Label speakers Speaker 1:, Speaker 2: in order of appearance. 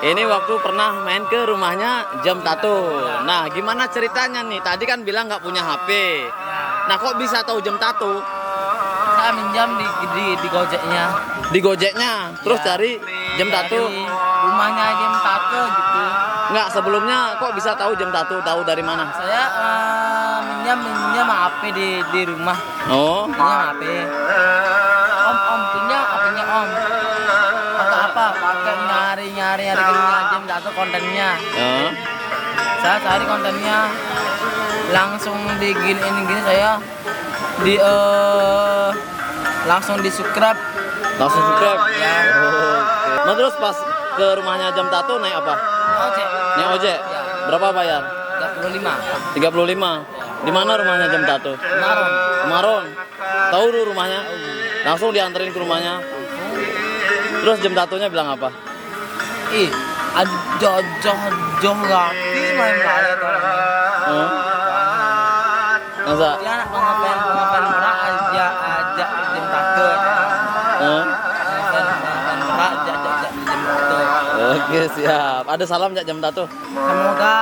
Speaker 1: Ini waktu pernah main ke rumahnya jam tato. Nah, gimana ceritanya nih? Tadi kan bilang nggak punya HP. Nah, kok bisa tahu jam tato?
Speaker 2: Saya minjam di Gojeknya.
Speaker 1: Di Gojeknya, terus cari jam tato.
Speaker 2: Dari rumahnya jam tato gitu.
Speaker 1: Nggak, sebelumnya kok bisa tahu jam tato? Tahu dari mana?
Speaker 2: Saya minjam HP di rumah.
Speaker 1: Oh,
Speaker 2: Minjam HP. Om punya HP-nya Om. Atau apa? Pakai nyari jam tato kontennya. Saya cari kontennya, langsung gini saya langsung di subscribe.
Speaker 1: langsung subscribe.
Speaker 2: Ya.
Speaker 1: Oh, oke. Nah, terus pas ke rumahnya jam tato naik apa?
Speaker 2: Ojek.
Speaker 1: Naik ojek.
Speaker 2: Ya.
Speaker 1: Berapa bayar?
Speaker 2: 35.
Speaker 1: 35. Di mana rumahnya jam tato?
Speaker 2: Maron.
Speaker 1: Kemaron. Tahu dulu rumahnya? Langsung dianterin ke rumahnya. Terus jam tatonya bilang apa?
Speaker 2: Joh lagi main lari
Speaker 1: Oh. Masa?
Speaker 2: dia anak pengapain murah aja jam tato. Pengapain murah aja jam tato.
Speaker 1: Oke, siap. Ada salam nggak jam tato?
Speaker 2: Semoga